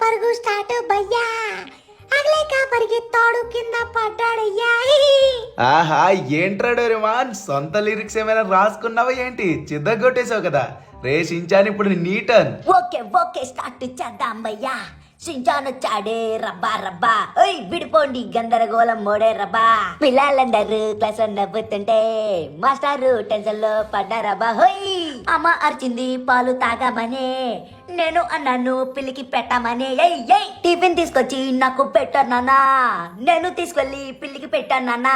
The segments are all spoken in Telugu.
పరుగు స్టార్ట్ భయ్యా అగలేక పరిగెత్తాడు కింద పడ్డాడయ్యా. ఆహా ఏంట్రా డోరేమాన్, సొంత లిరిక్స్ ఏమైనా రాసుకున్నావా ఏంటి? చిద్దగొట్టేసావు కదా రే షించాన్, ఇప్పుడు నీ టర్న్. ఓకే ఓకే స్టార్ట్ చేద్దాం భయ్యా. షించాన్ వచ్చాడే రబ్బా రబ్బా, ఓయ్ విడిపోండి గందరగోళం మోడే రబ్బా. పిల్లలందరూ క్లాస్ లో నవ్వుతుంటే మాస్టారు టెన్షన్ లో పడ్డారబ్బా. హోయ్ అమ్మ అరిచింది పాలు తాగామనే, నేను అన్నాను పిల్లికి పెట్టామని. టిఫిన్ తీసుకొచ్చి నాకు పెట్టాను నాన్న, నేను తీసుకెళ్ళి పిల్లికి పెట్టాను నాన్న.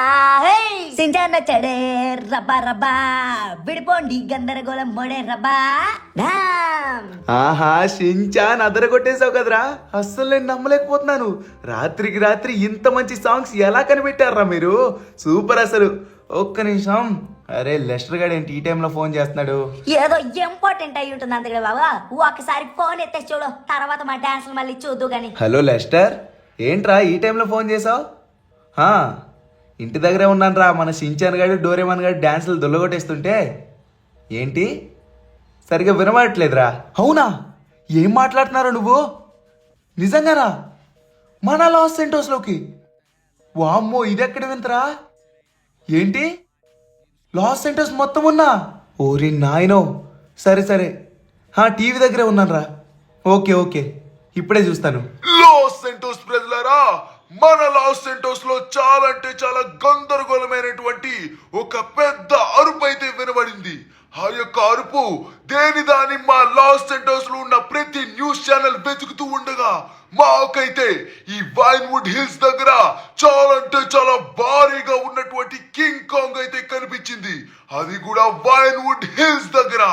సించాన్ వచ్చాడే రబ్బా రబ్బా, విడిపోండి గందరగోళం మోడే రబ్బా. ఆహా షించాన్ అదరగొట్టేసావు కదరా, అస్సలు నేను నమ్మలేకపోతున్నాను. రాత్రికి రాత్రి ఇంత మంచి సాంగ్స్ ఎలా కనిపెట్టారా మీరు? సూపర్ అసలు. ఒక్క నిమిషం, అరే లెస్టర్ గాడు ఏంటి ఈ టైంలో ఫోన్ చేస్తున్నాడు? ఏదో ఇంపార్టెంట్ అయి ఉంటుంది అందుకే బాబా, ఒకసారి ఫోన్ ఎత్తేసి చూడు, తర్వాత మా డాన్స్ మళ్ళీ చూద్దు గాని. హలో లెస్టర్, ఏంట్రా ఈ టైంలో ఫోన్ చేసావు? ఇంటి దగ్గరే ఉన్నాను రా, మన షించాన్ గాడు డోరేమాన్ గాడు డాన్సులు దొల్లగొట్టేస్తుంటే. ఏంటి సరిగా వినబడట్లేదురా? అవునా, ఏం మాట్లాడుతున్నారా నువ్వు? నిజంగానా? మన లాస్ సెంటోస్లోకి? వామ్మో, ఇదెక్కడ వింతరా? ఏంటి లాస్ సెంటోస్ మొత్తం ఉన్నా? ఓరి నాయనో, సరే సరే, టీవీ దగ్గరే ఉన్నాను రా. ఓకే ఓకే, ఇప్పుడే చూస్తాను. లాస్ సెంటోస్ ప్రజలారా, మన లాస్ సెంటోస్ లో చాలా అంటే చాలా గందరగోళమైనటువంటి ఒక పెద్ద అరుపు అయితే వినబడింది. ఆ యొక్క అరుపు దేనిదాని మా లాస్ సెంటోస్ లో ఉన్న ప్రతి న్యూస్ ఛానల్ వెతుకుతూ ఉండగా మాకైతే ఈ వైన్వుడ్ హిల్స్ దగ్గర చాలా అంటే చాలా భారీగా ఉన్నటువంటి కింగ్ కాంగ్ అయితే కనిపించింది. అది కూడా వైన్వుడ్ హిల్స్ దగ్గర.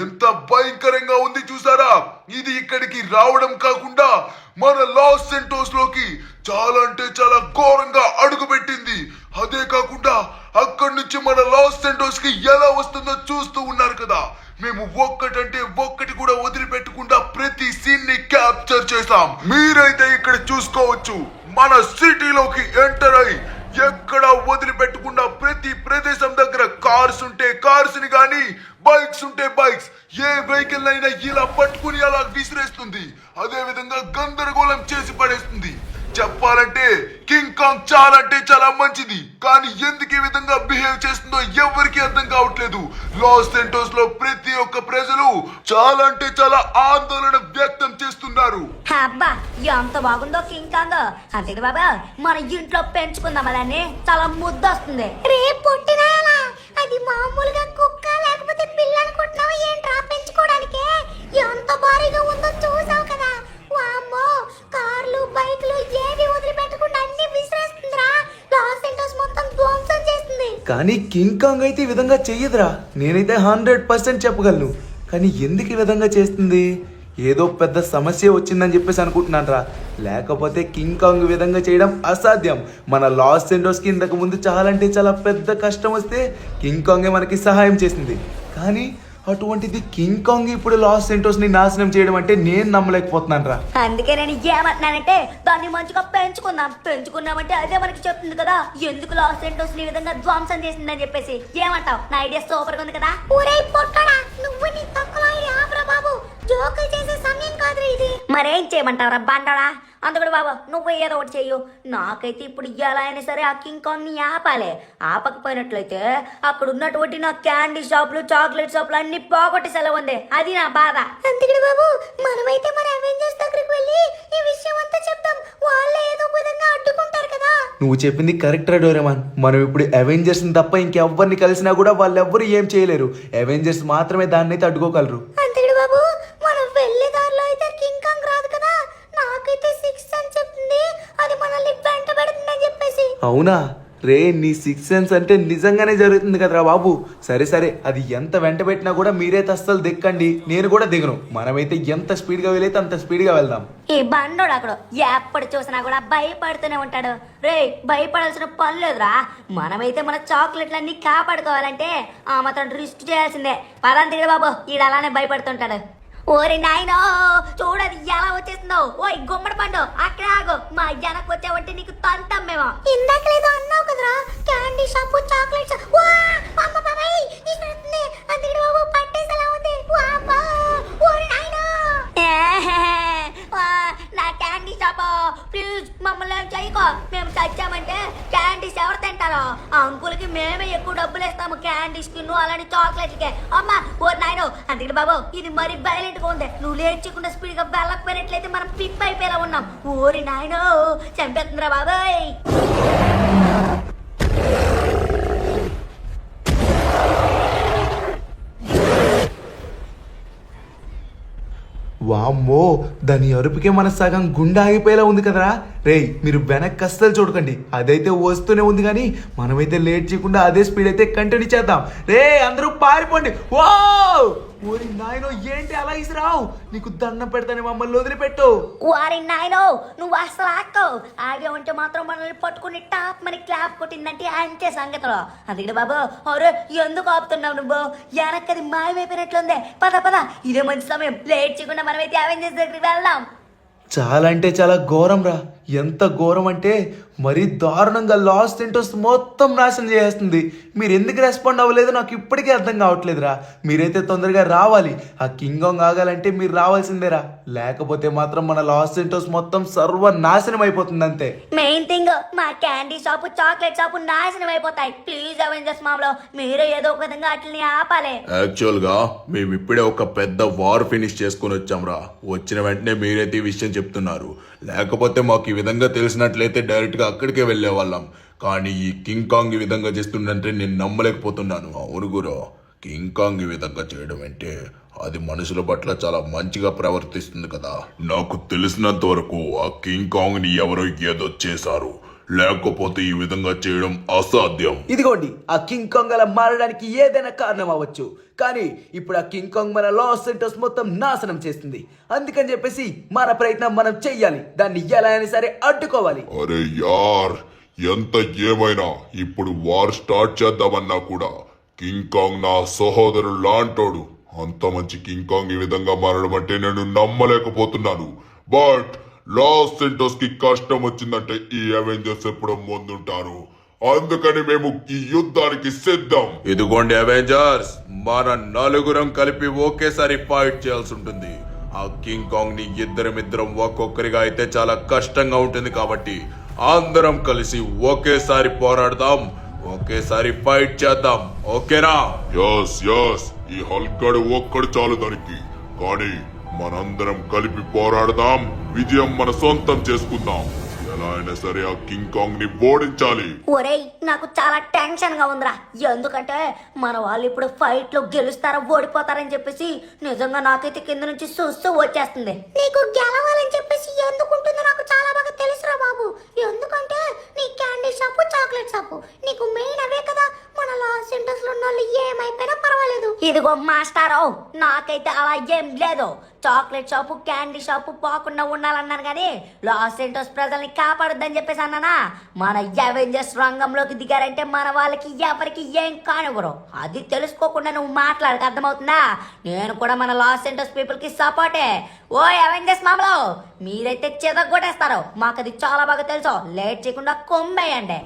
ఎంత భయంకరంగా ఉంది చూసారా? ఇది ఇక్కడికి రావడం కాకుండా మన లాస్ సెంటోస్ లోకి చాలా అంటే చాలా ఘోరంగా అడుగు పెట్టింది. అదే కాకుండా అక్కడి నుంచి మన లాస్ సెంటోస్ కి ఎలా వస్తుందో చూస్తూ ఉన్నారు కదా. మేము ఒక్కటంటే ఒక్కటి కూడా వదిలిపెట్టకుండా ప్రతి సీన్ ని క్యాప్చర్ చేసాం. మీరైతే ఇక్కడ చూసుకోవచ్చు, మన సిటీలోకి ఎంటర్ అయి ఎక్కడ వదిలిపెట్టకుండా ప్రతి ప్రదేశం దగ్గర కార్స్ ఉంటే కార్స్ ని గానీ, బైక్స్ ఉంటే బైక్స్, ఏ వెహికల్ అయినా ఇలా పట్టుకుని అలా విసిరేస్తుంది. అదే విధంగా గందరగోళం చేసి పడేస్తుంది. చెప్పాలంటే కింగ్ కాంగ్ చాలా అంటే చాలా మంచిది, కానీ ఎందుకు ఈ విధంగా బిహేవ్ చేస్తుందో ఎవరికి అర్థం కావట్లేదు. లాస్ సెంటోస్ లో ప్రతి ఒక్క ప్రజలు చాలా అంటే చాలా ఆందోళన వ్యక్తం చేస్తున్నారు. అబ్బా ఎంత బాగుందో కింగ్ కాంగ్. అంతే బాబా, మన ఇంట్లో పెంచుకుందాం దాన్ని, చాలా ముద్దు వస్తుంది. రేపు పుట్టిన అది మామూలుగా కుక్క లేకపోతే పిల్ల అనుకుంటున్నావు ఏంట్రా పెంచుకోవడానికి? ఎంత భారీగా ఉందో చూసావు కదా. వామ్మో, కార్లు బైక్లు ఏవి వదిలిపెట్టకుండా అన్ని విసిరేస్తుందిరా. లాస్ సెంటోస్ మొత్తం ధ్వంసం చేస్తుంది. కానీ కింగ్ కాంగ్ అయితే ఈ విధంగా చెయ్యదురా, నేనైతే 100% చెప్పగలను. కానీ ఎందుకు ఈ విధంగా చేస్తుంది? ఏదో పెద్ద సమస్య వచ్చిందని చెప్పేసి అనుకుంటున్నాను రా, లేకపోతే కింగ్ కాంగ్ విధంగా చేయడం అసాధ్యం. మన లాస్ సెంటోస్ కి ఇంతకు ముందు చాలా అంటే చాలా పెద్ద కష్టం వస్తే కింగ్ కాంగే మనకి సహాయం చేసింది. కానీ అటువంటిది కింగ్ కాంగ్ ఇప్పుడు లాస్ సెంటోస్ ని నాశనం చేయడం అంటే నేను నమ్మలేకపోతున్నాను రా. అందుకే నేను ఏమంటున్నానంటే దాన్ని మంచిగా పెంచుకున్నామంటే అదే మనకి చెప్తుంది కదా ఎందుకు లాస్ సెంటోస్ ఈ విధంగా ధ్వంసం చేసిందని చెప్పేసి. ఏమంటావు? నా ఐడియా సూపర్ గా ఉంది కదా. ఊరే పొట్టడా, నువ్వు నీ తక్కువ ఆపరా బాబు, జోకులు చేసే సమయం కాదు ఇది. మరేం చేయమంటావురా బండడా? అందుకడు బాబా నువ్వు ఏదో ఒకటి చెయ్యు. నాకైతే ఇప్పుడు ఎలా అయినా సరే ఆ కింగ్ కాంగ్ ని ఆపాలి. ఆపకపోయినట్లయితే అక్కడ ఉన్నటువంటి నా క్యాండీ షాపులు చాక్లెట్ షాపులు అన్ని పోగొట్టేసేలా ఉంది. అది నా బాధ. అందుకడు బాబు మనమైతే మన అవెంజర్స్ దగ్గరికి వెళ్ళి ఈ విషయం అంతా చెప్తాం. వాళ్ళే ఏదో విధంగా అడ్డుకుంటారు కదా. నువ్వు చెప్పింది కరెక్ట్ రా డోరేమాన్. మనం ఇప్పుడు అవెంజర్స్ తప్ప ఇంకెవ్వరిని కలిసినా కూడా వాళ్ళెవ్వరు ఏం చేయలేరు. అవెంజర్స్ మాత్రమే దాన్ని అయితే అడ్డుకోగలరు. అందుకడు బాబు మనం వెళ్ళే దారిలో అయితే కింగ్ కాంగ్ రాదు కదా. నాకైతే 6 అని చెప్తుంది, అది మనల్ని వెంట పెడుతుందని చెప్పేసి. అవునా? రే నీ సిక్స్ సెన్స్ అంటే నిజంగానే జరుగుతుంది కదరా బాబు. సరే సరే, అది ఎంత వెంట పెట్టినా కూడా మీరైతే అస్సలు దిక్కండి, నేను కూడా దిగను. మనమైతే ఎంత స్పీడ్గా వీలైతే అంత స్పీడ్గా వెళ్దాం. ఈ బండోడు అక్కడ ఎప్పుడు చూసినా కూడా భయపడుతూనే ఉంటాడు. రే భయపడాల్సిన పని లేదురా. మనమైతే మన చాక్లెట్లన్నీ కాపాడుకోవాలంటే ఆ మాత్రం రిస్క్ చేయాల్సిందే. పదంతిగడ బాబు, ఈడు అలానే భయపడుతుంటాడు. ఓరి నాయనో, చూడది ఎలా వచ్చేస్తుందో. ఓయ్ గుమ్మడి పండు, అక్కడ ఆగు. మా వెనక్కి వచ్చావంటే నీకు తంతాం మేము. ఇందాక లేదో అన్నావు కదరా, క్యాండీ షాప్ చాక్లెట్స్. అందుకని బాబు పట్టేసేలా ఉంది. ఓరి నాయనో, నా క్యాండీ షాప్ ప్లీజ్ మమ్మల్ని ఏం చేయకో. మేము చచ్చామంటే క్యాండీస్ ఎవరు తింటారో ఆ అంకులకి మేమే ఎక్కువ డబ్బులు ఇస్తాము, క్యాండీ స్కిన్ అలాంటి చాక్లెట్లకే. అమ్మా ఓ నాయనో, అందుకని బాబు ఇది మరి వైలెంట్ గా ఉంది. నువ్వు లేచకుండా స్పీడ్ గా వెళ్ళకపోయినట్లయితే మనం పిప్ అయిపోయేలా ఉన్నాం. ఓరి నాయనో, చంపేస్తుందిరా బాబాయ్. వామ్మో, దాని అరుపుకే మన సగం గుండె ఆగిపోయేలా ఉంది కదరా. రేయ్ మీరు వెనక్కి అస్సలు చూడకండి, అదైతే వస్తూనే ఉంది. కానీ మనమైతే లేట్ చేయకుండా అదే స్పీడ్ అయితే కంటిన్యూ చేద్దాం. రే అందరూ పారిపోండి. ఓ ఓరి నాయనో, ఏంటి అలా ఇసిరావు? నీకు దండం పెడతానే, మమ్మల్ని వదిలిపెట్టు. వారి నాయనో, నువ్వు అసలు ఆక్కవు. ఆగే ఉంటే మాత్రం మనల్ని పట్టుకుని టాప్ మనకి క్లాప్ కొట్టిందంటే అంతే సంగతిలో. అందుకని బాబు, అరే ఎందుకు ఆపుతున్నావు నువ్వు? వెనక్కది మాయమైపోయినట్లుందే. పద పద, ఇదే మంచి సమయం. లేట్ చేయకుండా మనమైతే అవెంజర్స్ దగ్గరికి వెళ్దాం. చాలా అంటే చాలా ఘోరం రా. ఎంత ఘోరం అంటే మరీ దారుణంగా లాస్ సెంటోస్ మొత్తం నాశనం చేస్తుంది. మీరు ఎందుకు రెస్పాండ్ అవ్వలేదు నాకు ఇప్పటికీ అర్థం కావట్లేదురా. మీరైతే తొందరగా రావాలి. ఆ కింగ్ కాంగ్ ఆగాలంటే మీరు రావాల్సిందేరా. లేకపోతే మాత్రం మన లాస్ సెంటోస్ మొత్తం సర్వనాశనం అయిపోతుంది అంతే. మెయిన్ థింగ్, మా క్యాండీ షాప్ చాక్లెట్ షాప్ నాశనం అయిపోతాయి. ప్లీజ్ అవెంజర్స్ మామలో మీరే ఏదో ఒక విధంగా అట్లని ఆపాలి. యాక్చువల్ గా మేము ఇప్పుడే ఒక పెద్ద వార్ ఫినిష్ చేసుకుని వచ్చాంరా. వచ్చిన వెంటనే మీరైతే ఈ విషయం చెప్తున్నారు. లేకపోతే మాకు ఈ విధంగా తెలిసినట్లయితే డైరెక్ట్ గా అక్కడికే వెళ్లే వాళ్ళం. కానీ ఈ కింగ్ కాంగ్ ఈ విధంగా చేస్తుందంటే నేను నమ్మలేకపోతున్నాను. అవును గురు, కింగ్ కాంగ్ ఈ విధంగా చేయడం అంటే అది మనుషుల పట్ల చాలా మంచిగా ప్రవర్తిస్తుంది కదా. నాకు తెలిసినంత వరకు ఆ కింగ్ కాంగ్ ని ఎవరో ఏదో చేశారు, లేకపోతే ఈ విధంగా చేయడం అసాధ్యం. ఇదిగోండి, ఆ కింగ్ కాంగ్ అలా మారడానికి ఏదైనా కారణం అవ్వచ్చు. కానీ ఇప్పుడు ఆ కింగ్ కాంగ్ మన లాస్ సెంటోస్ మొత్తం నాశనం చేస్తుంది. అందుకని చెప్పేసి మన ప్రయత్నం మనం చెయ్యాలి. దాన్ని ఎలా అయినా సరే అడ్డుకోవాలి. అరే యార్, ఎంత ఏమైనా ఇప్పుడు వార్ స్టార్ట్ చేద్దామన్నా కూడా కింగ్ కాంగ్ నా సహోదరుడు లాంటోడు. అంత మంచి కింగ్ కాంగ్ ఈ విధంగా మారడం అంటే నేను నమ్మలేకపోతున్నాను. బట్ లాస్ సెంటోస్ కి కష్టం వచ్చిందంటే ఈ అవెంజర్స్ ఎప్పుడో ముందుంటారు. అందుకని మేము ఈ యుద్ధానికి సిద్ధం. ఇదిగోండి అవెంజర్స్, మన నలుగురం కలిపి ఒకేసారి ఫైట్ చేయాల్సి ఉంటుంది. ఆ కింగ్ కాంగ్ ని ఇద్దరం ఒక్కొక్కరిగా అయితే చాలా కష్టంగా ఉంటుంది. కాబట్టి అందరం కలిసి ఒకేసారి పోరాడదాం, ఒకేసారి ఫైట్ చేద్దాం. ఓకేనా? యస్ యస్, ఈ హల్క్ ఒక్కడు చాలు దానికి. కానీ మనందరం కలిపి పోరాడదాం, విజయం మన సొంతం చేసుకుందాం. ఎలా అయినా సరే ఆ కింగ్ కాంగ్ ని ఓడించాలి. ఒరేయ్, నాకు చాలా టెన్షన్ గా ఉందిరా. ఎందుకంటే మన వాళ్ళు ఇప్పుడు ఫైట్ లో గెలుస్తారా ఓడిపోతారని చెప్పేసి నిజంగా నాకైతే కింద నుంచి చూస్తూ వచ్చేస్తుంది. నీకు గెలవాలని చెప్పేసి ఎందుకుంటుందో నాకు చాలా బాగా తెలుసురా బాబు. ఎందుకంటే నీ క్యాండీ షాపు చాక్లెట్ షాపు నీకు మెయిన్ అవే కదా. మన లాస్ సెంటర్స్ లో ఉన్న వాళ్ళు ఏమైపోయినా పర్వాలేదు. ఇదిగో మాస్టారో, నాకైతే అలా ఏం లేదు. చాక్లెట్ షాపు క్యాండీ షాపు పోకుండా ఉండాలన్నాను కానీ లాస్ సెంటర్స్ ప్రజల్ని కాపాడొద్దని చెప్పేసి అన్నానా. మన అవెంజర్స్ రంగంలోకి దిగారంటే మన వాళ్ళకి ఎవరికి ఏం కానివ్వరు. అది తెలుసుకోకుండా నువ్వు మాట్లాడక అర్థమవుతుందా? నేను కూడా మన లాస్ సెంటర్స్ పీపుల్ కి సపోర్టే. ఓ అవెంజర్స్ మామలో, మీరైతే చెదగొట్టేస్తారు. మాకు అది చాలా బాగా తెలుసు. లేట్ చేయకుండా కొమ్మేయండి.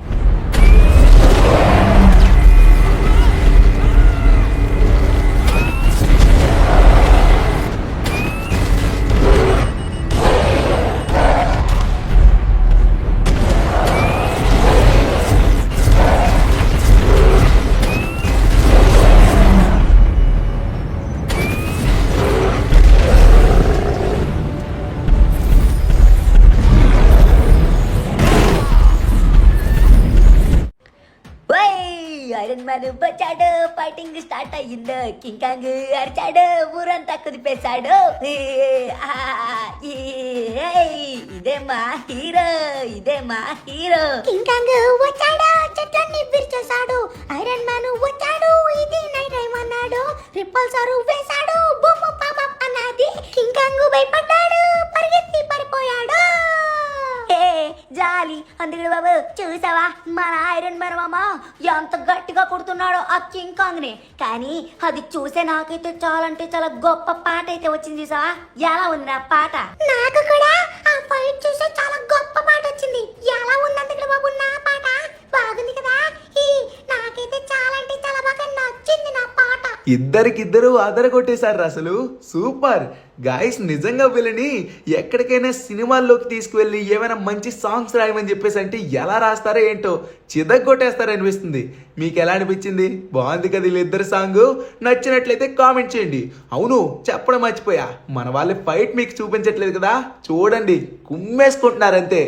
ఐరన్ మ్యాన్ వచ్చాడు, ఫైటింగ్ స్టార్ట్ అయ్యింది. కింగ్ కాంగ్ అరిచాడు, ఊరంతా కుదిపేశాడు. ఇదే మా హీరో, ఇదే మా హీరో. కింగ్ కాంగ్ వచ్చాడు, చూసావా మన ఐరన్ మ్యాన్ మామ ఎంత గట్టిగా కొడుతున్నాడో ఆ కింగ్ కాంగ్ ని. కానీ అది చూసే నాకైతే చాలా అంటే చాలా గొప్ప పాట అయితే వచ్చింది. చూసావా ఎలా ఉంది నా పాట? నాకు కూడా ఆ ఫైట్ చూసే చాలా గొప్ప పాట వచ్చింది. ఎలా ఉందంటే బాబు నా పాట బాగుంది కదా. నాకైతే చాలా అంటే చాలా బాగా నచ్చింది నా పాట. ఇద్దరికిద్దరు అదరగొట్టేశారు అసలు. Super guys. నిజంగా వీళ్ళని ఎక్కడికైనా సినిమాల్లోకి తీసుకువెళ్ళి ఏమైనా మంచి సాంగ్స్ రాయమని చెప్పేసి అంటే ఎలా రాస్తారో ఏంటో చిదగొట్టేస్తారో అనిపిస్తుంది. మీకు ఎలా అనిపించింది? బాగుంది కదా వీళ్ళిద్దరు సాంగ్? నచ్చినట్లయితే కామెంట్ చేయండి. అవును చెప్పడం మర్చిపోయా, మన వాళ్ళ ఫైట్ మీకు చూపించట్లేదు కదా, చూడండి కుమ్మేసుకుంటున్నారు అంతే.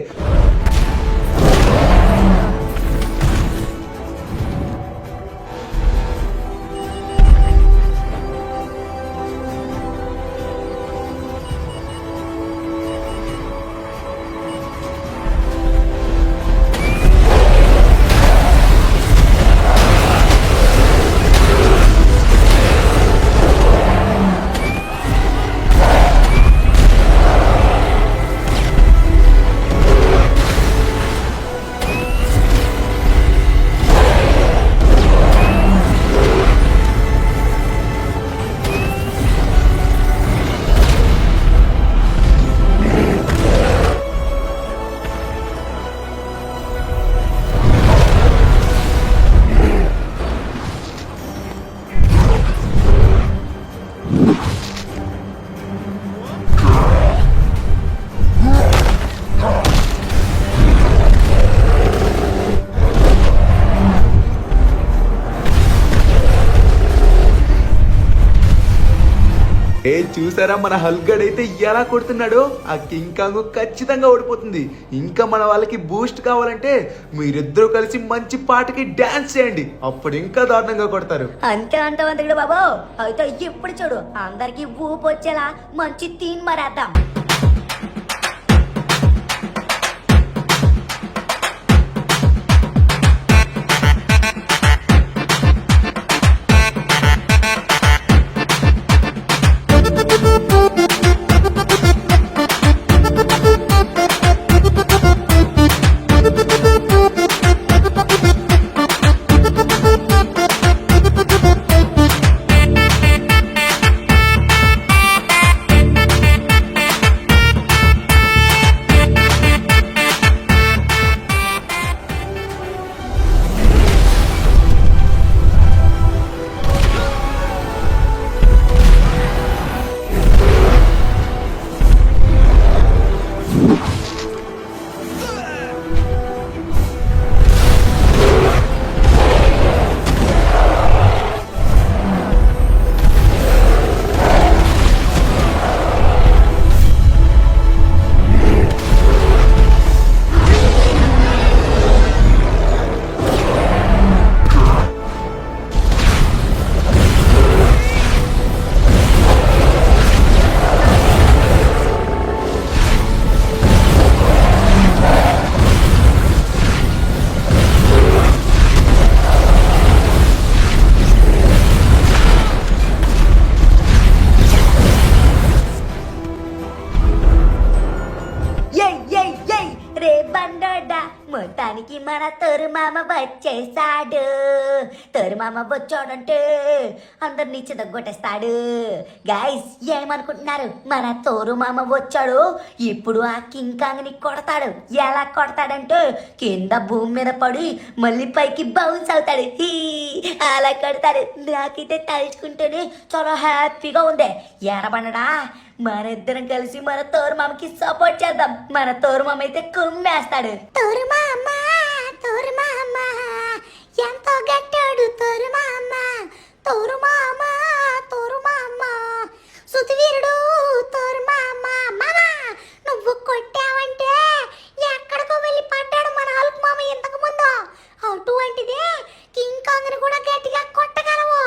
చూసారా మన హల్గడ్ అయితే ఎలా కొడుతున్నాడో? ఆ కింగ్ కాంగ్ ఖచ్చితంగా ఓడిపోతుంది. ఇంకా మన వాళ్ళకి బూస్ట్ కావాలంటే మీరిద్దరూ కలిసి మంచి పాటకి డాన్స్ చేయండి, అప్పుడు ఇంకా దారుణంగా కొడతారు. అంతే అంటావు బాబు. అయితే ఇప్పుడు చూడు, అందరికి ఊపు వచ్చేలా మంచి తీన్ మరేద్దాం. మొత్తానికి మన తొరుమామ వచ్చేసాడు. తొరుమామ వచ్చాడంటే అందరినీ చితగొట్టేస్తాడు. గైస్ ఏమనుకుంటున్నారు? మన తొరుమామ వచ్చాడు, ఇప్పుడు ఆ కింగ్ కాంగ్ ని కొడతాడు. ఎలా కొడతాడంటే కింద భూమి మీద పడి మళ్ళీ పైకి బౌన్స్ అవుతాడు. అలా కొడతాడు. నాకైతే తలుచుకుంటేనే చాలా హ్యాపీగా ఉంది. ఎరబండడా, మన ఇద్దరం కలిసి మన తోరుమామకి సపోర్ట్ చేద్దాం. మన తోరుమామ అయితే కుమ్మేస్తాడు. తోరుమామ తోరుమామ ఎంతో గట్టాడు. తోరుమామ తోరుమామ తోరుమామ సుతివీరుడు తోరుమామ. మామ నువ్వు కొట్టావంటే ఎక్కడికో వెళ్ళి పడ్డాడు మన హల్క్ మామ ఇంతకు ముందు. అటువంటిదే కింగ్ కాంగ్ ని కూడా గట్టిగా కొట్టగలవు.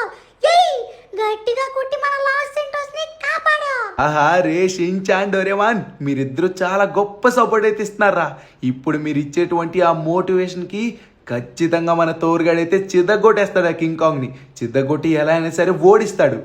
గట్టిగా కొట్టి మన లాస్ సెంటోస్ ని కాపాడు. ఆహా రే షిన్చాన్ డోరేమాన్, మీరిద్దరు చాలా గొప్ప సపోర్ట్ అయితే ఇస్తున్నారా. ఇప్పుడు మీరు ఇచ్చేటువంటి ఆ మోటివేషన్ కి ఖచ్చితంగా మన తోరుగాడైతే చిద్దగొట్టేస్తాడు. ఆ కింగ్ కాంగ్ ని చిద్దగొట్టి ఎలా అయినా సరే ఓడిస్తాడు.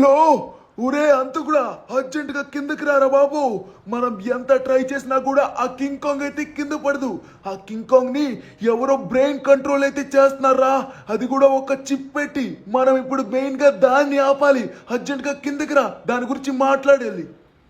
హలో ఊరే అంత కూడా అర్జెంట్ గా కిందకి రారా బాబు. మనం ఎంత ట్రై చేసినా కూడా ఆ కింగ్ కాంగ్ అయితే కింద పడదు. ఆ కింగ్ కాంగ్ ని ఎవరో బ్రెయిన్ కంట్రోల్ అయితే చేస్తున్నారా, అది కూడా ఒక చిప్ పెట్టి. మనం ఇప్పుడు మెయిన్ గా దాన్ని ఆపాలి. అర్జెంట్ గా కిందకి రా, దాని గురించి మాట్లాడాలి.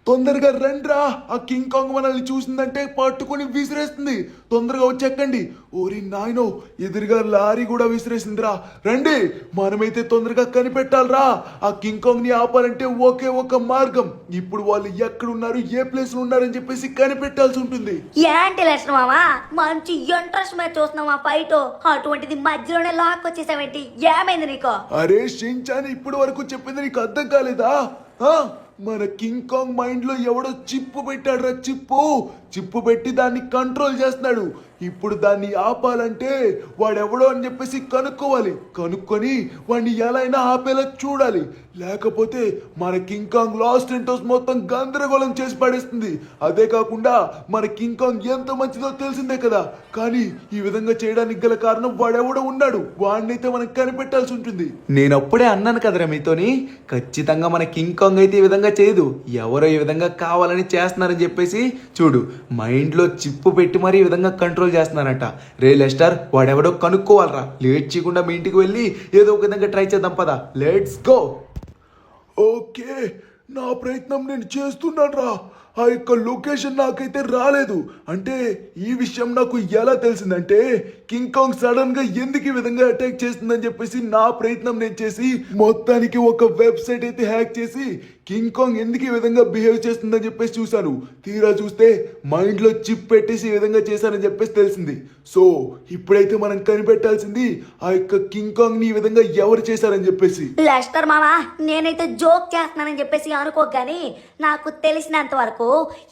తొందరగా రండ్రా, ఆ కింగ్ కాంగ్ మనల్ని చూసిందంటే పట్టుకొని విసిరేస్తుంది. తొందరగా వచ్చెక్కండి. ఓరి నాయనో, ఎదురుగా లారీ కూడా విసిరేసిందిరా. రండి, మనమైతే తొందరగా కనిపెట్టాలరా. ఆ కింగ్ కాంగ్ ని ఆపాలంటే ఒకే ఒక మార్గం. ఇప్పుడు వాళ్ళు ఎక్కడున్నారు, ఏ ప్లేస్ లో ఉన్నారని చెప్పేసి కనిపెట్టాల్సి ఉంటుంది. ఏంటి లక్ష్మణ మామ, మంచి ఇంట్రెస్ట్ మీద చూస్తున్నాం ఆ ఫైట్, అటువంటిది మధ్యలోనే లాక్ వచ్చేసావేంటి? ఏమైంది నీకు? అరే షించాన్, ఇప్పుడు వరకు చెప్పింది నీకు అర్థం కాలేదా? మన కింగ్ కాంగ్ మైండ్ లో ఎవడో చిప్పు పెట్టాడురా. చిప్పు పెట్టి దాన్ని కంట్రోల్ చేస్తున్నాడు. ఇప్పుడు దాన్ని ఆపాలంటే వాడెవడో అని చెప్పేసి కనుక్కొని వాడిని ఎలా అయినా ఆపేలా చూడాలి. లేకపోతే మన కింగ్ కాంగ్ లాస్ సెంటోస్ మొత్తం గందరగోళం చేసి పడేస్తుంది. అదే కాకుండా మన కింగ్ కాంగ్ ఎంత మంచిదో తెలిసిందే కదా. కానీ ఈ విధంగా చేయడానికి గల కారణం వాడెవడో ఉన్నాడు. వాడినైతే మనం కనిపెట్టాల్సి ఉంటుంది. నేను అప్పుడే అన్నాను కదరా మీతోని, ఖచ్చితంగా మన కింగ్ కాంగ్ అయితే ఈ విధంగా చేయదు. ఎవరో ఈ విధంగా కావాలని చేస్తున్నారని చెప్పేసి చూడు, మైండ్ లో చిప్పు పెట్టి మరి ఈ విధంగా కంట్రోల్ చేస్తున్నారంట. రే లెస్టర్, వాడెవడో కనుక్కోవాలరా. లేట్ చేయకుండా మీ ఇంటికి వెళ్ళి ఏదో ఒక విధంగా ట్రై చేద్దాం పదా. Let's go. ఓకే, నా ప్రయత్నం నేను చేస్తున్నాను రా. ఆ యొక్క లొకేషన్ నాకైతే రాలేదు. అంటే ఈ విషయం నాకు ఎలా తెలిసిందంటే, కింగ్ కాంగ్ సడన్ గా ఎందుకు ఈ విధంగా అటాక్ చేస్తుందని చెప్పేసి నా ప్రయత్నం నేను చేసి మొత్తానికి ఒక వెబ్సైట్ అయితే హ్యాక్ చేసి కింగ్ కాంగ్ ఎందుకు ఈ విధంగా బిహేవ్ చేస్తుందని చెప్పేసి చూశాను. తీరా చూస్తే మైండ్ లో చిప్ పెట్టేసి ఈ విధంగా చేశానని చెప్పేసి తెలిసింది. సో ఇప్పుడైతే మనం కనిపెట్టాల్సింది ఆ యొక్క కింగ్ కాంగ్ ని ఈ విధంగా ఎవరు చేశారని చెప్పేసి. లెస్టర్ మామా, నేనైతే జోక్ చేస్తున్నానని చెప్పేసి అనుకోకు, కానీ నాకు తెలిసినంత వరకు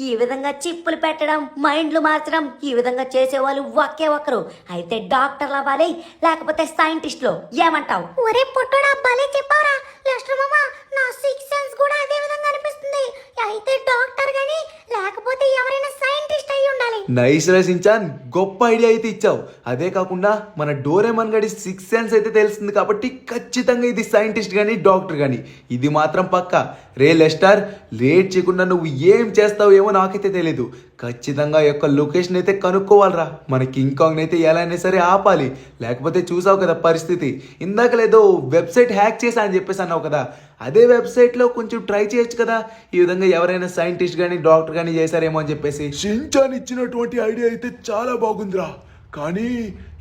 ఈ విధంగా చిప్పులు పెట్టడం, మైండ్లు మార్చడం, ఈ విధంగా చేసేవాళ్ళు ఒకే ఒకరు. అయితే డాక్టర్లు అవ్వాలి, లేకపోతే సైంటిస్టులు. ఏమంటావు? ఒరే పొట్టోడా, భలే చెప్పావురా లెస్టర్ మామా. నా సిక్స్ సెన్స్ కూడా అదే విధంగా అనిపిస్తుంది. అయితే డాక్టర్ గాని లేకపోతే ఎవరైనా సైంటిస్ట్ అయి ఉండాలి. నైస్ రా షించాన్, గొప్ప ఐడియా అయితే ఇచ్చావు. అదే కాకుండా మన డోరేమాన్ గడి సిక్స్ సెన్స్ అయితే తెలుస్తుంది కాబట్టి ఖచ్చితంగా ఇది సైంటిస్ట్ గాని డాక్టర్ గాని, ఇది మాత్రం పక్కా. రే లెస్టర్, లేట్ చేయకుండా నువ్వు ఏం చేస్తావు ఏమో నాకైతే తెలీదు. ఖచ్చితంగా యొక్క లొకేషన్ అయితే కనుక్కోవాలరా. మన కింగ్ కాంగ్ అయితే ఎలా అయినా సరే ఆపాలి. లేకపోతే చూసావు కదా పరిస్థితి, ఇందాక లేదో వెబ్సైట్ హ్యాక్ చేసా అని చెప్పేసి అన్నావు కదా. అదే వెబ్సైట్లో కొంచెం ట్రై చేయొచ్చు కదా, ఈ విధంగా ఎవరైనా సైంటిస్ట్ కానీ డాక్టర్ కానీ చేశారేమో అని చెప్పేసి. షించాన్ ఇచ్చినటువంటి ఐడియా అయితే చాలా బాగుందిరా. కానీ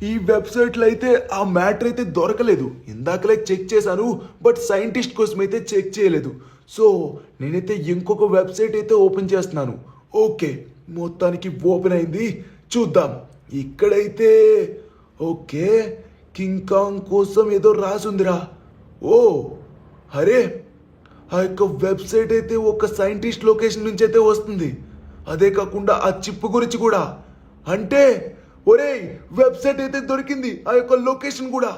ఈ వెబ్సైట్లో అయితే ఆ మ్యాటర్ అయితే దొరకలేదు. ఇందాకలే చెక్ చేశాను, బట్ సైంటిస్ట్ కోసం అయితే చెక్ చేయలేదు. సో నేనైతే ఇంకొక వెబ్సైట్ అయితే ఓపెన్ చేస్తున్నాను. ఓకే, మొత్తానికి ఓపెన్ అయింది. చూద్దాం. ఇక్కడైతే ఓకే, కింగ్ కాంగ్ కోసం ఏదో రాసుందిరా. ఓ అరే, ఆ యొక్క వెబ్సైట్ అయితే ఒక సైంటిస్ట్ లొకేషన్ నుంచి అయితే వస్తుంది. అదే కాకుండా ఆ చిప్ గురించి కూడా. అంటే ఒరేయ్, వెబ్సైట్ అయితే దొరికింది, ఆ యొక్క లొకేషన్ కూడా.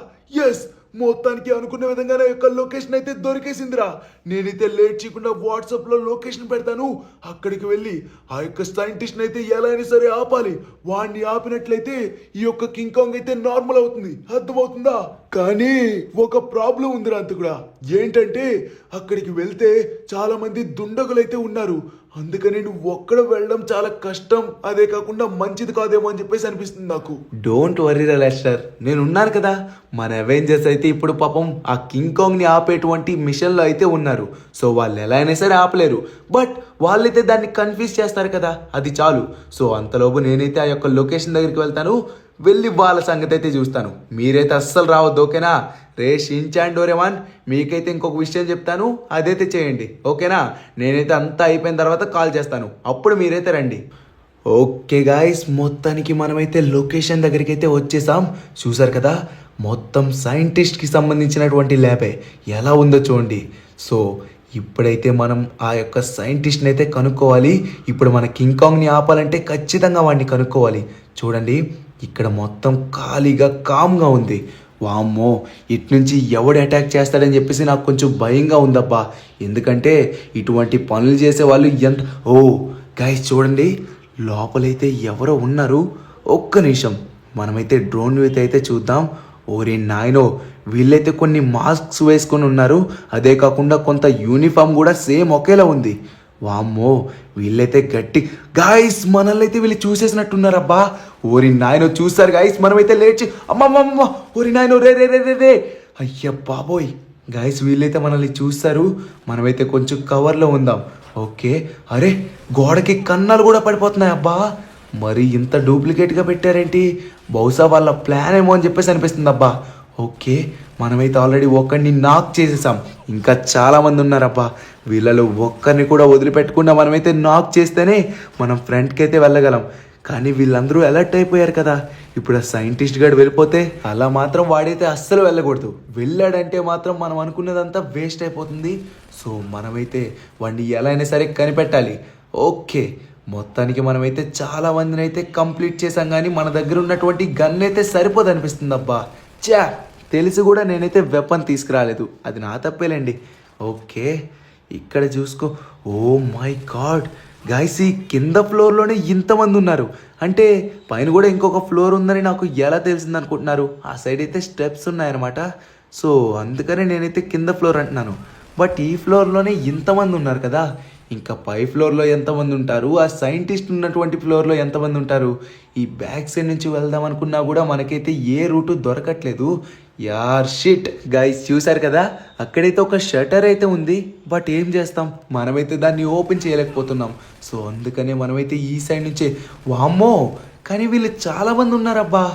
ఎస్, మొత్తానికి అనుకున్న విధంగా నా యొక్క లొకేషన్ అయితే దొరికేసిందిరా. నేనైతే లేట్ చేయకుండా వాట్సాప్ లో లొకేషన్ పెడతాను. అక్కడికి వెళ్ళి ఆ యొక్క సైంటిస్ట్ అయితే ఎలా అయినా సరే ఆపాలి. వాడిని ఆపినట్లయితే ఈ యొక్క కింగ్ కాంగ్ అయితే నార్మల్ అవుతుంది. అర్థమవుతుందా? కానీ ఒక ప్రాబ్లం ఉందిరా అంత కూడా. ఏంటంటే అక్కడికి వెళ్తే చాలా మంది దుండగులైతే ఉన్నారు. అందుకని నువ్వు ఒక్కడ వెళ్ళడం చాలా కష్టం. అదే కాకుండా మంచిది కాదేమో అని చెప్పేసి అనిపిస్తుంది నాకు. డోంట్ వరీ రా లెస్టర్, నేను ఉన్నాను కదా. మన అవెంజర్స్ అయితే ఇప్పుడు పాపం ఆ కింగ్ కాంగ్ ని ఆపేటువంటి మిషన్ లో అయితే ఉన్నారు. సో వాళ్ళు ఎలా అయినా సరే ఆపలేరు, బట్ వాళ్ళైతే దాన్ని కన్ఫ్యూజ్ చేస్తారు కదా, అది చాలు. సో అంతలోపు నేనైతే ఆ యొక్క లొకేషన్ దగ్గరికి వెళ్తాను. వెళ్ళి వాళ్ళ సంగతి అయితే చూస్తాను. మీరైతే అస్సలు రావద్దు, ఓకేనా? రే షించాన్, డోరేమాన్, మీకైతే ఇంకొక విషయం చెప్తాను, అదైతే చేయండి, ఓకేనా? నేనైతే అంతా అయిపోయిన తర్వాత కాల్ చేస్తాను, అప్పుడు మీరైతే రండి. ఓకే గాయస్, మొత్తానికి మనమైతే లొకేషన్ దగ్గరికి అయితే వచ్చేసాం. చూసారు కదా, మొత్తం సైంటిస్ట్కి సంబంధించినటువంటి ల్యాబే. ఎలా ఉందో చూడండి. సో ఇప్పుడైతే మనం ఆ యొక్క సైంటిస్ట్ని అయితే కనుక్కోవాలి. ఇప్పుడు మన కింగ్ కాంగ్ని ఆపాలంటే ఖచ్చితంగా వాడిని కనుక్కోవాలి. చూడండి, ఇక్కడ మొత్తం ఖాళీగా కామ్గా ఉంది. వామ్మో, ఇట్నుంచి ఎవడు అటాక్ చేస్తాడని చెప్పేసి నాకు కొంచెం భయంగా ఉందబ్బా. ఎందుకంటే ఇటువంటి పనులు చేసే వాళ్ళు ఎంత... ఓ గైస్ చూడండి, లోపలైతే ఎవరో ఉన్నారు. ఒక్క నిమిషం, మనమైతే డ్రోన్ అయితే చూద్దాం. ఓరే నాయనో, వీళ్ళైతే కొన్ని మాస్క్స్ వేసుకొని ఉన్నారు. అదే కాకుండా కొంత యూనిఫామ్ కూడా సేమ్ ఒకేలా ఉంది. వామ్మో, వీళ్ళైతే గట్టి గాయస్, మనల్ని అయితే వీళ్ళు చూసేసినట్టున్నారబ్బా. ఓరి నాయనో, చూస్తారు గాయస్, మనమైతే లేచి అమ్మమ్మమ్మ, ఓరి నాయనో, రే రే రే రే రే, అయ్య బాబోయ్ గాయస్, వీళ్ళైతే మనల్ని చూస్తారు. మనమైతే కొంచెం కవర్లో ఉందాం. ఓకే, అరే గోడకి కన్నాలు కూడా పడిపోతున్నాయి అబ్బా. మరి ఇంత డూప్లికేట్గా పెట్టారేంటి? బహుశా వాళ్ళ ప్లాన్ ఏమో అని చెప్పేసి అనిపిస్తుంది అబ్బా. ఓకే, మనమైతే ఆల్రెడీ ఒక్కడిని నాక్ చేసేసాం. ఇంకా చాలామంది ఉన్నారబ్బా. వీళ్ళలో ఒక్కరిని కూడా వదిలిపెట్టకుండా మనమైతే నాక్ చేస్తేనే మనం ఫ్రంట్కి అయితే వెళ్ళగలం. కానీ వీళ్ళందరూ అలర్ట్ అయిపోయారు కదా. ఇప్పుడు ఆ సైంటిస్ట్ గారు వెళ్ళిపోతే అలా మాత్రం వాడైతే అస్సలు వెళ్ళకూడదు. వెళ్ళాడంటే మాత్రం మనం అనుకున్నదంతా వేస్ట్ అయిపోతుంది. సో మనమైతే వాడిని ఎలా అయినా సరే కనిపెట్టాలి. ఓకే, మొత్తానికి మనమైతే చాలా మందిని అయితే కంప్లీట్ చేసాం. కానీ మన దగ్గర ఉన్నటువంటి గన్ అయితే సరిపోదు అనిపిస్తుంది అబ్బా. చా, తెలిసి కూడా నేనైతే వెపన్ తీసుకురాలేదు. అది నా తప్పేలేండి. ఓకే, ఇక్కడ చూసుకో. ఓ మై గాడ్ గాయ్స్, ఈ కింద ఫ్లోర్లోనే ఇంతమంది ఉన్నారు. అంటే పైన కూడా ఇంకొక ఫ్లోర్ ఉందని నాకు ఎలా తెలిసింది అనుకుంటున్నారు? ఆ సైడ్ అయితే స్టెప్స్ ఉన్నాయన్నమాట. సో అందుకనే నేనైతే కింద ఫ్లోర్ అంటున్నాను. బట్ ఈ ఫ్లోర్లోనే ఇంతమంది ఉన్నారు కదా, ఇంకా పై ఫ్లోర్లో ఎంతమంది ఉంటారు? ఆ సైంటిస్ట్ ఉన్నటువంటి ఫ్లోర్లో ఎంతమంది ఉంటారు? ఈ బ్యాక్ సైడ్ నుంచి వెళ్దాం అనుకున్నా కూడా మనకైతే ఏ రూటు దొరకట్లేదు. యార్ షిట్ గైస్, చూసారు కదా, అక్కడైతే ఒక షటర్ అయితే ఉంది. బట్ ఏం చేస్తాం, మనమైతే దాన్ని ఓపెన్ చేయలేకపోతున్నాం. సో అందుకనే మనమైతే ఈ సైడ్ నుంచే, వామ్మో, కానీ వీళ్ళు చాలామంది ఉన్నారబ్బా.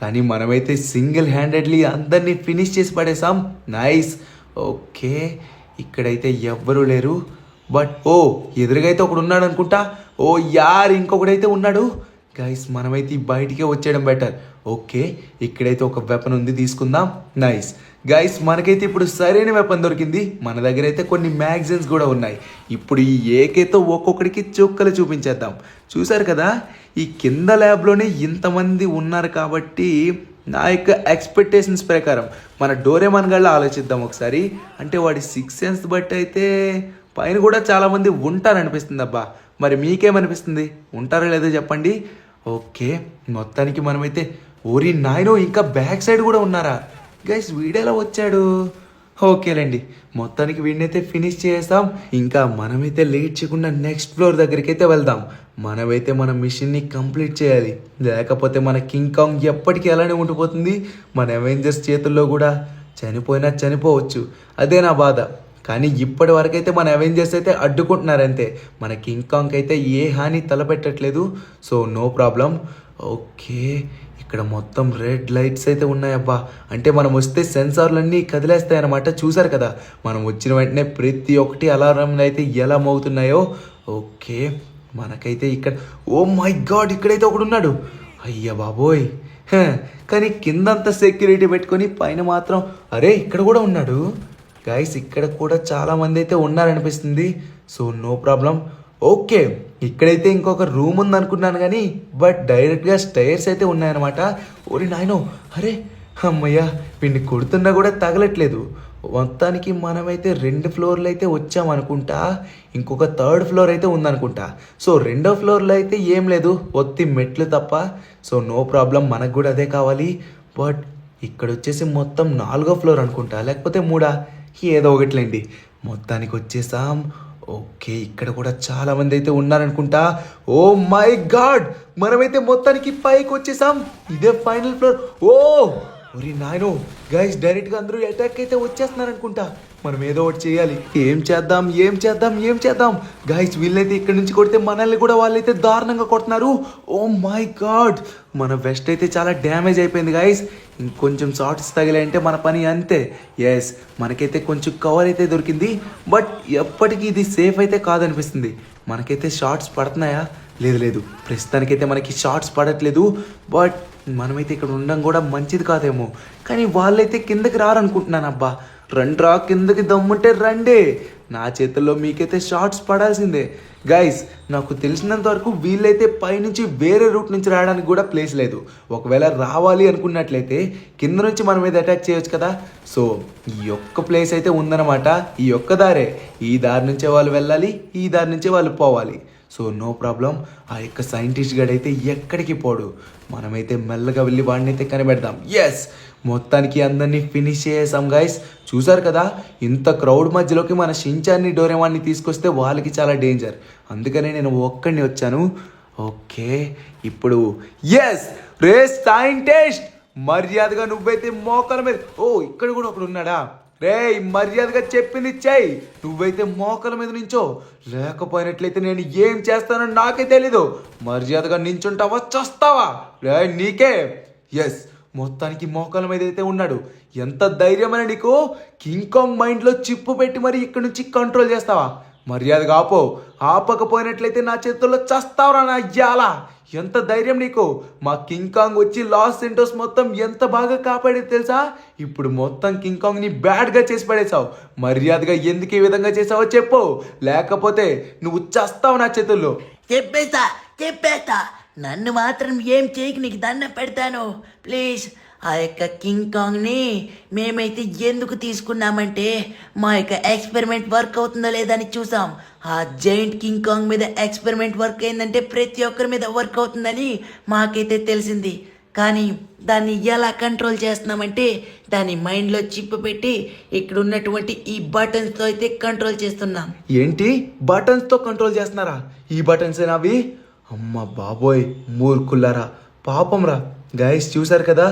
కానీ మనమైతే సింగిల్ హ్యాండెడ్లీ అందరినీ ఫినిష్ చేసి పడేసాం. నైస్. ఓకే, ఇక్కడైతే ఎవ్వరూ లేరు. బట్ ఓ, ఎదురుగా అయితే ఒకడు ఉన్నాడు అనుకుంటా. ఓ యార్, ఇంకొకడైతే ఉన్నాడు. గైస్, మనమైతే బయటికే వచ్చేయడం బెటర్. ఓకే, ఇక్కడైతే ఒక వెపన్ ఉంది, తీసుకుందాం. నైస్ గైస్, మనకైతే ఇప్పుడు సరైన వెపన్ దొరికింది. మన దగ్గర అయితే కొన్ని మ్యాగజైన్స్ కూడా ఉన్నాయి. ఇప్పుడు ఈ ఏకేతో ఒక్కొక్కడికి చుక్కలు చూపించేద్దాం. చూసారు కదా, ఈ కింద ల్యాబ్లోనే ఇంతమంది ఉన్నారు కాబట్టి నా యొక్క ఎక్స్పెక్టేషన్స్ ప్రకారం మన డోరేమాన్ గాళ్ళ ఆలోచిద్దాం ఒకసారి. అంటే వాడి 6 సెన్స్ బట్టి అయితే పైన కూడా చాలామంది ఉంటారనిపిస్తుంది అబ్బా. మరి మీకేమనిపిస్తుంది? ఉంటారో లేదో చెప్పండి. ఓకే, మొత్తానికి మనమైతే, ఓరి నాయనో, ఇంకా బ్యాక్ సైడ్ కూడా ఉన్నారా గైస్? వీడెలా వచ్చాడు? ఓకేలేండి, మొత్తానికి వీడినైతే ఫినిష్ చేస్తాం. ఇంకా మనమైతే లేట్ చేయకుండా నెక్స్ట్ ఫ్లోర్ దగ్గరికి అయితే వెళ్దాం. మనమైతే మన మిషన్ని కంప్లీట్ చేయాలి. లేకపోతే మన కింగ్ కాంగ్ ఎప్పటికీ అలానే ఉండిపోతుంది. మన అవెంజర్స్ చేతుల్లో కూడా చనిపోయినా చనిపోవచ్చు. అదే నా బాధ. కానీ ఇప్పటి వరకైతే మన అవెంజర్స్ అయితే అడ్డుకుంటున్నారంతే. మన కింగ్ కాంగ్ అయితే ఏ హాని తలపెట్టట్లేదు. So no problem. ఓకే, ఇక్కడ మొత్తం రెడ్ లైట్స్ అయితే ఉన్నాయబ్బా. అంటే మనం వస్తే సెన్సార్లన్నీ కదిలేస్తాయి అన్నమాట. చూసారు కదా, మనం వచ్చిన వెంటనే ప్రతి ఒక్కటి అలారంలు అయితే ఎలా మోగుతున్నాయో. ఓకే, మనకైతే ఇక్కడ, ఓ మై గాడ్, ఇక్కడైతే ఒకడు ఉన్నాడు. అయ్య బాబోయ్, కానీ కిందంతా సెక్యూరిటీ పెట్టుకొని పైన మాత్రం, అరే ఇక్కడ కూడా ఉన్నాడు. గైస్, ఇక్కడ కూడా చాలామంది అయితే ఉన్నారనిపిస్తుంది. So no problem. ఓకే, ఇక్కడైతే ఇంకొక రూమ్ ఉందనుకున్నాను కానీ బట్ డైరెక్ట్గా స్టైర్స్ అయితే ఉన్నాయన్నమాట. ఓరి నాయనో, అరే అమ్మయ్య, వీడిని కొడుతున్నా కూడా తగలట్లేదు. మొత్తానికి మనమైతే 2 ఫ్లోర్లు అయితే వచ్చామనుకుంటా. ఇంకొక 3rd ఫ్లోర్ అయితే ఉందనుకుంటా. సో 2వ ఫ్లోర్లో అయితే ఏం లేదు, ఒత్తి మెట్లు తప్ప. సో నో ప్రాబ్లం, మనకు కూడా అదే కావాలి. బట్ ఇక్కడ వచ్చేసి మొత్తం 4వ ఫ్లోర్ అనుకుంటా, లేకపోతే 3ఆ, ఏదో ఒకట్లేండి. మొత్తానికి వచ్చేసాం. ఓకే, ఇక్కడ కూడా చాలా మంది అయితే ఉన్నారనుకుంటా. ఓ మై గాడ్, మనమైతే మొత్తానికి పైకి వచ్చేసాం. ఇదే ఫైనల్ ఫ్లోర్. ఓ ఒరి నాయనో గైస్, డైరెక్ట్గా అందరూ అటాక్ అయితే వచ్చేస్తున్నారు అనుకుంటా. మనం ఏదో ఒకటి చేయాలి. ఏం చేద్దాం గైస్? వీళ్ళైతే ఇక్కడ నుంచి కొడితే మనల్ని కూడా వాళ్ళైతే దారుణంగా కొడుతున్నారు. ఓ మై గాడ్, మన వెస్ట్ అయితే చాలా డ్యామేజ్ అయిపోయింది గైస్. ఇంకొంచెం షార్ట్స్ తగిలాయంటే మన పని అంతే. ఎస్, మనకైతే కొంచెం కవర్ అయితే దొరికింది. బట్ ఎప్పటికీ ఇది సేఫ్ అయితే కాదనిపిస్తుంది. మనకైతే షార్ట్స్ పడుతున్నాయా? లేదు, ప్రస్తుతానికైతే మనకి షార్ట్స్ పడట్లేదు. బట్ మనమైతే ఇక్కడ ఉండడం కూడా మంచిది కాదేమో. కానీ వాళ్ళైతే కిందకి రారనుకుంటున్నాను అబ్బా. రండ్రా, కిందకి దమ్ముంటే రండి. నా చేతుల్లో మీకైతే షార్ట్స్ పడాల్సిందే. గైస్, నాకు తెలిసినంత వరకు వీళ్ళైతే పైనుంచి వేరే రూట్ నుంచి రావడానికి కూడా ప్లేస్ లేదు. ఒకవేళ రావాలి అనుకున్నట్లయితే కింద నుంచి మన మీద అటాక్ చేయొచ్చు కదా. సో ఈ ఒక్క ప్లేస్ అయితే ఉందన్నమాట. ఈ ఒక్క దారే, ఈ దారి నుంచే వాళ్ళు వెళ్ళాలి, ఈ దారి నుంచే వాళ్ళు పోవాలి. So no problem. ఆ యొక్క సైంటిస్ట్ గడ్ అయితే ఎక్కడికి పోడు. మనమైతే మెల్లగా వెళ్ళి వాడిని అయితే కనిపెడదాం. ఎస్, మొత్తానికి అందరినీ ఫినిష్ చేసాం గైస్. చూసారు కదా, ఇంత క్రౌడ్ మధ్యలోకి మన షించాన్ని డోరేమాన్ని తీసుకొస్తే వాళ్ళకి చాలా డేంజర్. అందుకనే నేను ఒక్కడిని వచ్చాను. ఓకే, ఇప్పుడు ఎస్ రే సైంటిస్ట్, మర్యాదగా నువ్వైతే మోకాల మీద. ఓ, ఇక్కడ కూడా ఒకడు ఉన్నాడా? రే, మర్యాదగా చెప్పింది చెయ్యి. నువ్వైతే మోకాల మీద నించో, లేకపోయినట్లయితే నేను ఏం చేస్తానో నాకే తెలీదు. మర్యాదగా నించుంటావా చస్తావా? రే నీకే. ఎస్, మొత్తానికి మోకాల మీద అయితే ఉన్నాడు. ఎంత ధైర్యమైన నీకు? కింగ్ కాంగ్ మైండ్లో చిప్పు పెట్టి మరి ఇక్కడ నుంచి కంట్రోల్ చేస్తావా? మర్యాదగా ఆపో. ఆపకపోయినట్లయితే నా చేతుల్లో చస్తావురా నా అయ్యాలా. ఎంత ధైర్యం నీకు? మా కింగ్ కాంగ్ వచ్చి లాస్ సెంటోస్ మొత్తం ఎంత బాగా కాపాడేది తెలుసా? ఇప్పుడు మొత్తం కింగ్ కాంగ్ని బ్యాడ్గా చేసి పడేసావు. మర్యాదగా ఎందుకు ఈ విధంగా చేసావో చెప్పు, లేకపోతే నువ్వు చస్తావు నా చేతుల్లో. చెప్పేస్తా. నన్ను మాత్రం ఏం చేయకు, నీకు దండం పెడతాను ప్లీజ్. ఆ యొక్క కింగ్ కాంగ్ని మేమైతే ఎందుకు తీసుకున్నామంటే మా యొక్క ఎక్స్పెరిమెంట్ వర్క్ అవుతుందో లేదని చూసాం. ఆ జైంట్ కింగ్ కాంగ్ మీద ఎక్స్పెరిమెంట్ వర్క్ అయిందంటే ప్రతి ఒక్కరి మీద వర్క్ అవుతుందని మాకైతే తెలిసింది. కానీ దాన్ని ఎలా కంట్రోల్ చేస్తున్నామంటే దాని మైండ్లో చిప్ పెట్టి ఇక్కడ ఉన్నటువంటి ఈ బటన్స్తో అయితే కంట్రోల్ చేస్తున్నాం. ఏంటి, బటన్స్తో కంట్రోల్ చేస్తున్నారా? ఈ బటన్స్ ఏనావి? అమ్మ బాబోయ్, మూర్ఖుల్లారా, పాపం రా. గైస్ చూసారు కదా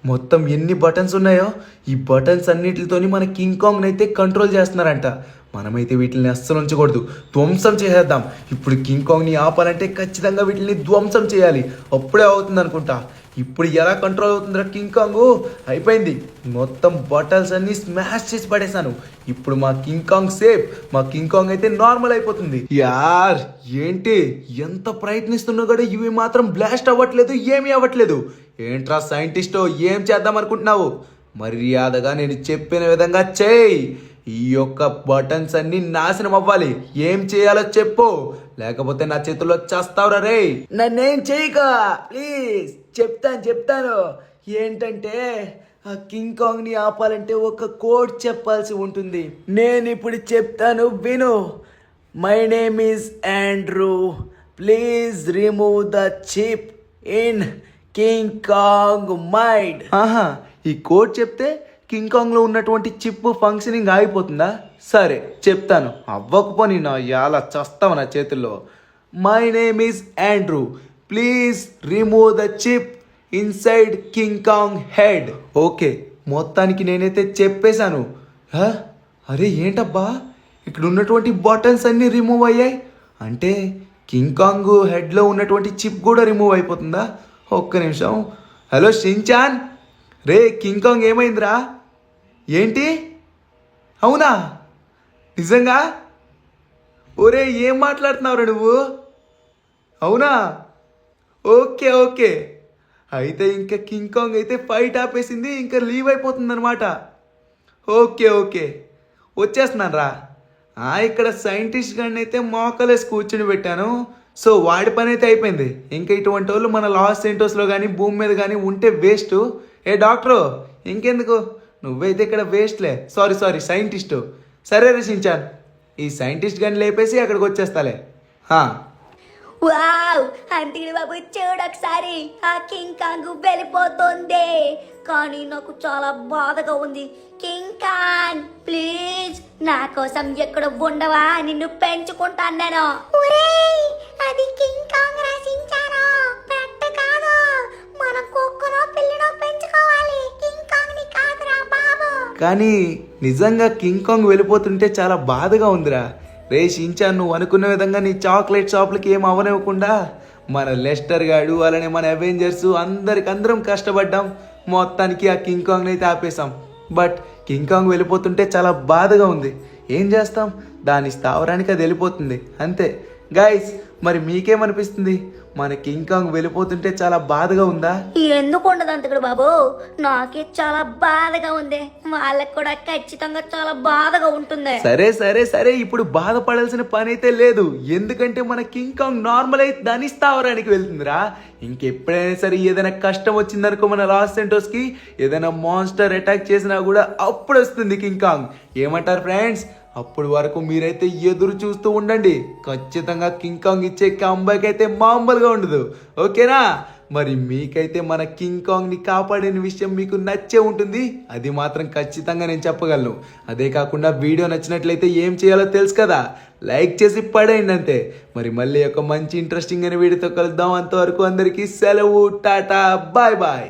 మొత్తం ఎన్ని బటన్స్ ఉన్నాయో. ఈ బటన్స్ అన్నిటితోని మన కింగ్ కాంగ్ అయితే కంట్రోల్ చేస్తున్నారంట. మనమైతే వీటిని అస్సలు ఉంచకూడదు, ధ్వంసం చేసేద్దాం. ఇప్పుడు కింగ్ కాంగ్ని ఆపాలంటే ఖచ్చితంగా వీటిని ధ్వంసం చేయాలి. అప్పుడే అవుతుంది అనుకుంటా. ఇప్పుడు ఎలా కంట్రోల్ అవుతుందిరా కింగ్ కాంగ్? అయిపోయింది, మొత్తం బటన్స్ అన్ని స్మాష్ చేసి పడేశాను. ఇప్పుడు మా కింగ్ కాంగ్ సేఫ్. మా కింగ్ కాంగ్ అయితే నార్మల్ అయిపోతుంది. యార్ ఏంటి, ఎంత ప్రయత్నిస్తున్నా కూడా ఇవి మాత్రం బ్లాస్ట్ అవ్వట్లేదు, ఏమీ అవ్వట్లేదు. ఏంట్రా సైంటిస్టో, ఏం చేద్దాం అనుకుంటున్నావు? మర్యాదగా నేను చెప్పిన విధంగా చేయి. ఈ యొక్క బటన్స్ అన్ని నాశనం అవ్వాలి. ఏం చేయాలో చెప్పు, లేకపోతే నా చేతుల్లో చేస్తావురా రే. నన్నేం చేయక ప్లీజ్. చెప్తాను. ఏంటంటే ఆ కింగ్ కాంగ్ని ఆపాలంటే ఒక కోడ్ చెప్పాల్సి ఉంటుంది. నేను ఇప్పుడు చెప్తాను విను. My name is Andrew. Please remove the chip in king Kong mind. ఆహా, ఈ కోడ్ చెప్తే కింగ్ కాంగ్లో ఉన్నటువంటి చిప్ ఫంక్షనింగ్ ఆగిపోతుందా? సరే చెప్తాను. అవ్వకపోని నా యాల చస్తావు నా చేతుల్లో. My name is Andrew. Please remove the chip inside king Kong head. Okay, మొత్తానికి నేనైతే చెప్పేశాను. అరే ఏంటబ్బా, ఇక్కడ ఉన్నటువంటి బటన్స్ అన్నీ రిమూవ్ అయ్యాయి. అంటే కింగ్ కాంగ్ హెడ్లో ఉన్నటువంటి చిప్ కూడా రిమూవ్ అయిపోతుందా? ఒక్క నిమిషం. హలో షించాన్, రే కింగ్ కాంగ్ ఏమైందిరా? ఏంటి, అవునా? నిజంగా? ఒరే ఏం మాట్లాడుతున్నావురా నువ్వు? అవునా? ఓకే. అయితే ఇంకా కింగ్ కాంగ్ అయితే ఫైట్ ఆపేసింది, ఇంకా లీవ్ అయిపోతుంది అనమాట. ఓకే వచ్చేస్తున్నాను రా. ఇక్కడ సైంటిస్ట్ గారిని అయితే మోకలేసి కూర్చుని పెట్టాను. సో వాడి పని అయితే అయిపోయింది. ఇంకా ఇటువంటి వాళ్ళు మన లాస్ సెంటోస్లో కానీ భూమి మీద కానీ ఉంటే వేస్ట్. ఏ డాక్టరు, ఇంకెందుకు, నువ్వైతే ఇక్కడ వేస్ట్లే. Sorry scientist. సరే రచించాను, ఈ సైంటిస్ట్ గారిని లేపేసి అక్కడికి వచ్చేస్తాలే. వావ్, అంతిడి బాబు చూడు ఒకసారి, ఆ కింగ్ కాంగ్ వెళ్ళిపోతుంది. కానీ నాకు చాలా బాధగా ఉంది. కింగ్ కాంగ్ ప్లీజ్ నా కోసం ఎక్కడ ఉండవా? నిన్ను పెంచుకుంటాను నేను. అది కింగ్ కాంగ్ రాసించాను, పెద్ద కాదు. మనం కుక్కనో పిల్లినో పెంచుకోవాలి, కింగ్ కాంగ్ ని కాదురా బాబు. కానీ నిజంగా కింగ్ కాంగ్ వెళ్ళిపోతుంటే చాలా బాధగా ఉందిరా. రే షించాన్, నువ్వు అనుకున్న విధంగా నీ చాక్లెట్ షాపులకి ఏం అవనివ్వకుండా మన లెస్టర్ గాడు అలానే మన అవెంజర్స్ అందరం కష్టపడ్డాం. మొత్తానికి ఆ కింగ్ కాంగ్ని అయితే ఆపేసాం. బట్ కింగ్ కాంగ్ వెళ్ళిపోతుంటే చాలా బాధగా ఉంది. ఏం చేస్తాం, దాని స్థావరానికి అది వెళ్ళిపోతుంది అంతే. గైస్, మరి మీకేమనిపిస్తుంది? మన కింగ్ కాంగ్ వెళ్ళిపోతుంటే చాలా బాధగా ఉందా? ఎందుకు ఉండదు అంతకుడు బాబు, నాకే చాలా బాధగా ఉంది. వాళ్ళకి కూడా ఖచ్చితంగా చాలా బాధగా ఉంటుంది. సరే ఇప్పుడు బాధపడాల్సిన పని అయితే లేదు. ఎందుకంటే మన కింగ్ కాంగ్ నార్మల్ అయితే దాని స్థావరానికి వెళ్తుందిరా. ఇంకెప్పుడైనా సరే ఏదైనా కష్టం వచ్చిందనుకో మన లాస్ సెంటోస్ కి, ఏదైనా మాన్స్టర్ అటాక్ చేసినా కూడా అప్పుడు వస్తుంది కింగ్ కాంగ్. ఏమంటారు ఫ్రెండ్స్? అప్పటి వరకు మీరైతే ఎదురు చూస్తూ ఉండండి. ఖచ్చితంగా కింగ్ కాంగ్ ఇచ్చే కంబ్యాక్ అయితే మామూలుగా ఉండదు. ఓకేనా? మరి మీకైతే మన కింగ్ కాంగ్ని కాపాడిన విషయం మీకు నచ్చే ఉంటుంది. అది మాత్రం ఖచ్చితంగా నేను చెప్పగలను. అదే కాకుండా వీడియో నచ్చినట్లయితే ఏం చేయాలో తెలుసు కదా, లైక్ చేసి పడేయండి అంతే. మరి మళ్ళీ ఒక మంచి ఇంట్రెస్టింగ్ అయిన వీడియోతో కలుద్దాం. అంతవరకు అందరికీ సెలవు, టాటా, బాయ్ బాయ్.